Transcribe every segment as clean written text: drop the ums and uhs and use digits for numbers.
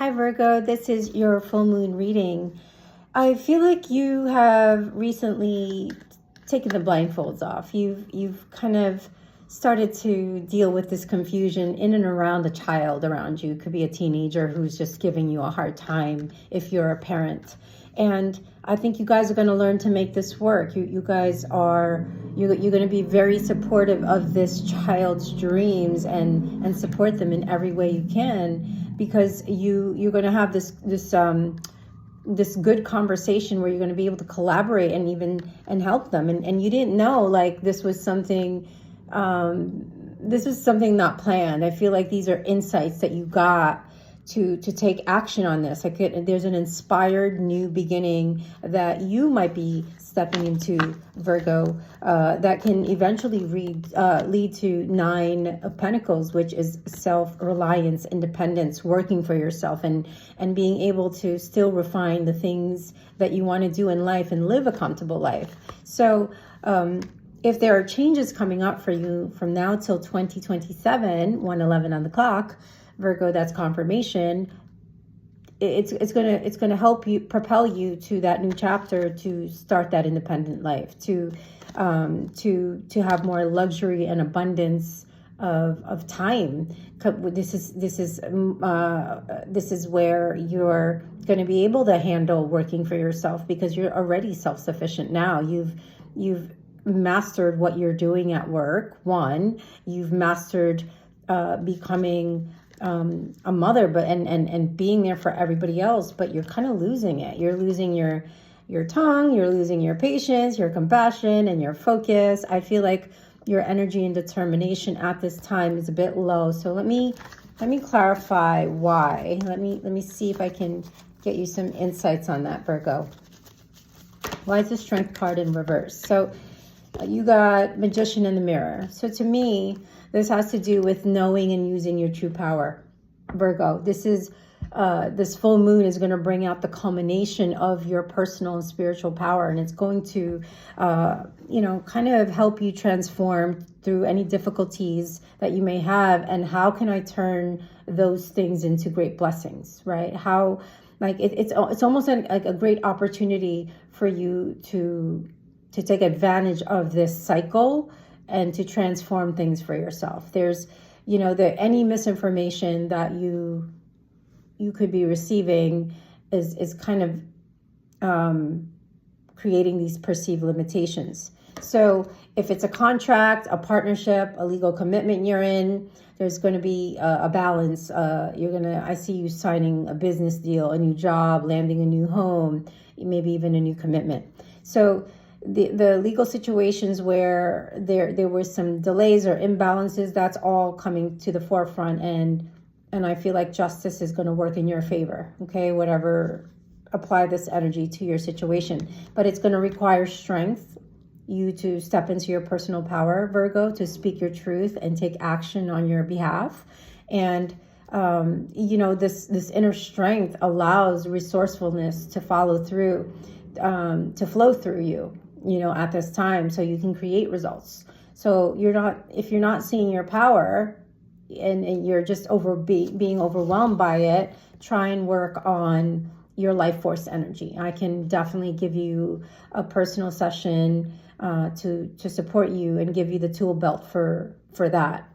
Hi Virgo, this is your full moon reading. I feel like you have recently taken the blindfolds off. You've kind of started to deal with this confusion in and around a child around you. It could be a teenager who's just giving you a hard time if you're a parent. And I think you guys are going to learn to make this work. You guys are you're going to be very supportive of this child's dreams and support them in every way you can, because you're going to have this good conversation where you're going to be able to collaborate and help them. And you didn't know, like, this was something not planned. I feel like these are insights that you got to take action on this. There's an inspired new beginning that you might be stepping into, Virgo, that can eventually lead to 9 of Pentacles, which is self-reliance, independence, working for yourself, and being able to still refine the things that you want to do in life and live a comfortable life. So if there are changes coming up for you from now till 2027, 111 on the clock, Virgo, that's confirmation. It's gonna help you, propel you to that new chapter, to start that independent life, to have more luxury and abundance of time. This is where you're going to be able to handle working for yourself, because you're already self-sufficient now. You've mastered what you're doing at work. You've mastered becoming a mother, but and being there for everybody else, but you're kind of losing it. You're losing your tongue, you're losing your patience, your compassion, and your focus. I feel like your energy and determination at this time is a bit low. So let me clarify why. Let me see if I can get you some insights on that, Virgo. Why is the Strength card in reverse? So you got Magician in the Mirror. So to me, this has to do with knowing and using your true power, Virgo. This full moon is going to bring out the culmination of your personal and spiritual power, and it's going to, kind of help you transform through any difficulties that you may have. And how can I turn those things into great blessings, right? How, like, it's almost like a great opportunity for you to take advantage of this cycle and to transform things for yourself. There's, any misinformation that you could be receiving is kind of creating these perceived limitations. So if it's a contract, a partnership, a legal commitment you're in, there's going to be a balance. I see you signing a business deal, a new job, landing a new home, maybe even a new commitment. So the legal situations where there were some delays or imbalances, that's all coming to the forefront, and I feel like justice is going to work in your favor. Okay, apply this energy to your situation, but it's going to require strength, you to step into your personal power, Virgo, to speak your truth and take action on your behalf. And this inner strength allows resourcefulness to flow through you, at this time, so you can create results. So if you're not seeing your power and you're just being overwhelmed by it, try and work on your life force energy. I can definitely give you a personal session to support you and give you the tool belt for that,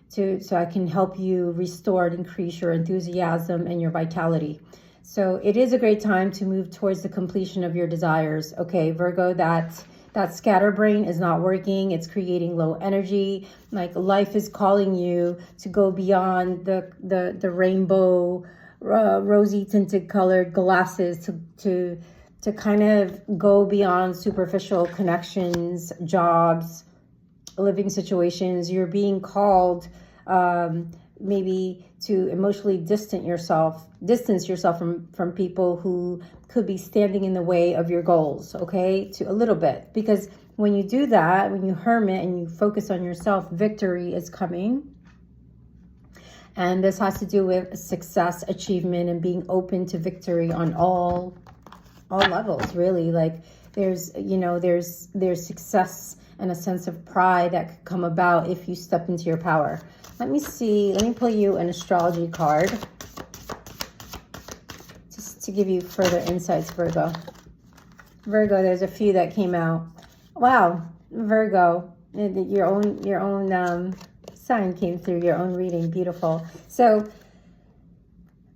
so I can help you restore and increase your enthusiasm and your vitality. So it is a great time to move towards the completion of your desires. Okay, Virgo, that scatterbrain is not working. It's creating low energy. Like, life is calling you to go beyond the rainbow, rosy tinted colored glasses, to kind of go beyond superficial connections, jobs, living situations. You're being called maybe to emotionally distance yourself from people who could be standing in the way of your goals, okay, to a little bit. Because when you do that, when you hermit and you focus on yourself, victory is coming. And this has to do with success, achievement, and being open to victory on all levels, really. Like, there's success and a sense of pride that could come about if you step into your power. Let me pull you an astrology card to give you further insights, Virgo. Virgo, there's a few that came out. Wow, Virgo, your own sign came through, your own reading. Beautiful. So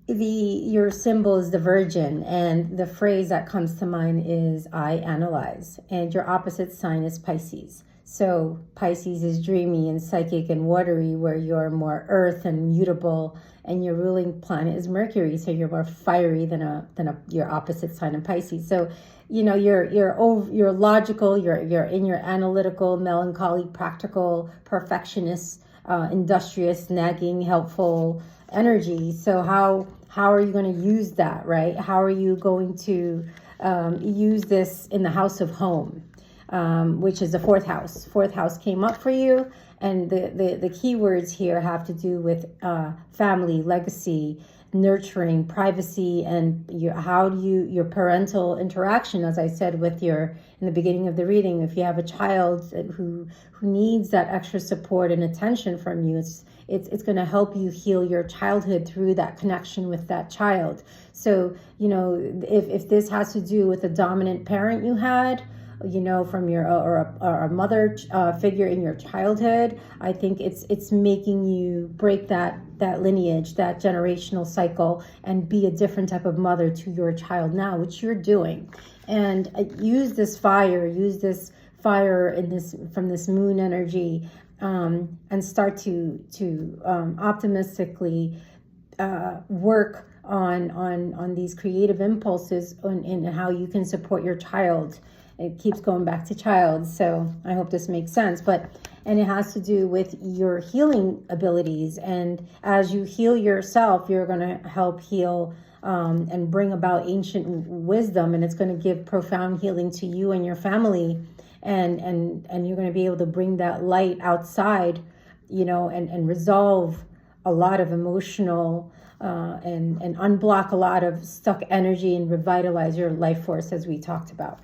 your symbol is the Virgin, and the phrase that comes to mind is I analyze, and your opposite sign is Pisces. So Pisces is dreamy and psychic and watery, where you're more earth and mutable, and your ruling planet is Mercury, so you're more fiery than your opposite sign in Pisces. So you're logical, you're in your analytical, melancholy, practical, perfectionist, industrious, nagging, helpful energy. So how are you going to use that, right? How are you going to use this in the house of home, which is the fourth house? Fourth house came up for you, and the key words here have to do with family, legacy, nurturing, privacy, and your parental interaction. As I said in the beginning of the reading, if you have a child who needs that extra support and attention from you, it's going to help you heal your childhood through that connection with that child. So if this has to do with a dominant parent you had, from your or a mother figure in your childhood, I think it's making you break that lineage, that generational cycle, and be a different type of mother to your child now, which you're doing. And use this fire from this moon energy, and start to optimistically work on these creative impulses in how you can support your child. It keeps going back to child, so I hope this makes sense. And it has to do with your healing abilities. And as you heal yourself, you're going to help heal and bring about ancient wisdom, and it's going to give profound healing to you and your family. And you're going to be able to bring that light outside, and resolve a lot of emotional and unblock a lot of stuck energy and revitalize your life force, as we talked about.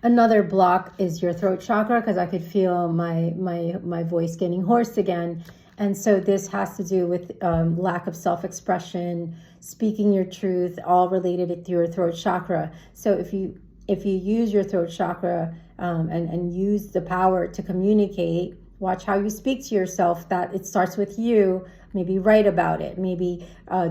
Another block is your throat chakra, because I could feel my voice getting hoarse again. And so this has to do with lack of self-expression, speaking your truth, all related to your throat chakra. So if you use your throat chakra and use the power to communicate, watch how you speak to yourself, that it starts with you. Maybe write about it. Maybe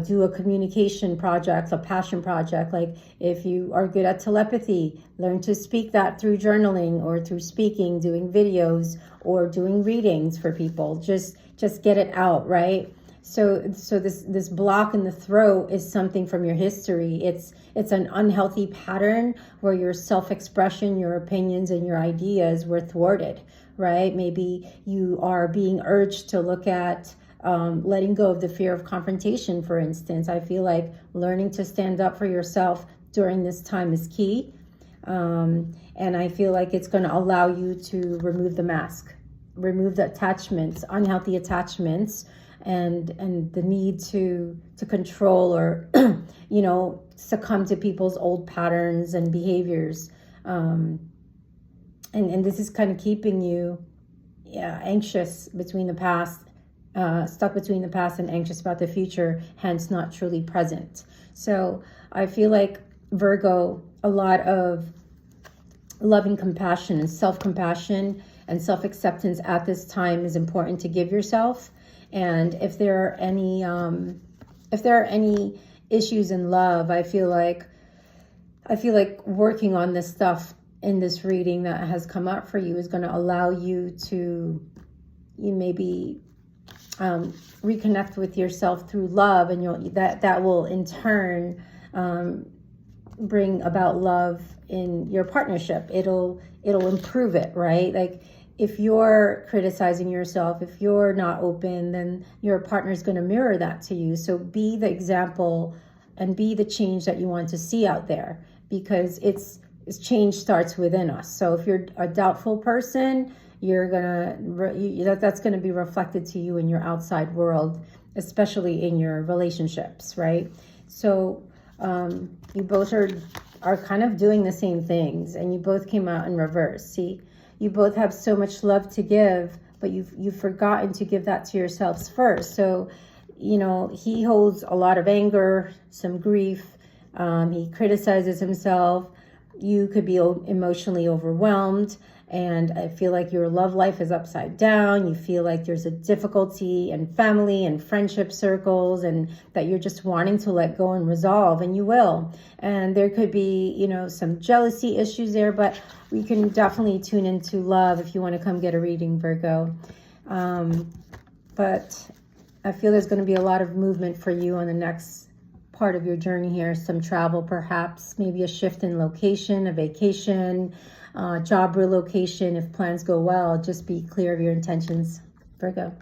do a communication project, a passion project. Like if you are good at telepathy, learn to speak that through journaling or through speaking, doing videos or doing readings for people. Just get it out, right? So this block in the throat is something from your history. It's an unhealthy pattern where your self-expression, your opinions, and your ideas were thwarted, right? Maybe you are being urged to look at letting go of the fear of confrontation, for instance. I feel like learning to stand up for yourself during this time is key. And I feel like it's going to allow you to remove the mask, remove the attachments, unhealthy attachments, and the need to control or, succumb to people's old patterns and behaviors. And this is kind of keeping you anxious between the past, stuck between the past and anxious about the future, hence not truly present. So I feel like, Virgo, a lot of loving compassion and self-compassion and self-acceptance at this time is important to give yourself. And if there are any issues in love, I feel like working on this stuff in this reading that has come up for you is going to allow you to maybe reconnect with yourself through love, and that will in turn bring about love in your partnership. It'll improve it, right? Like if you're criticizing yourself, if you're not open, then your partner's going to mirror that to you. So be the example and be the change that you want to see out there, because change starts within us. So if you're a doubtful person, that's gonna be reflected to you in your outside world, especially in your relationships, right? So you both are kind of doing the same things, and you both came out in reverse. See, you both have so much love to give, but you've forgotten to give that to yourselves first. So he holds a lot of anger, some grief. He criticizes himself. You could be emotionally overwhelmed, and I feel like your love life is upside down. You feel like there's a difficulty in family and friendship circles, and that you're just wanting to let go and resolve, and you will. And there could be, some jealousy issues there, but we can definitely tune into love if you want to come get a reading, Virgo. But I feel there's going to be a lot of movement for you on the next part of your journey here. Some travel, perhaps, maybe a shift in location, a vacation, job relocation. If plans go well, just be clear of your intentions, Virgo.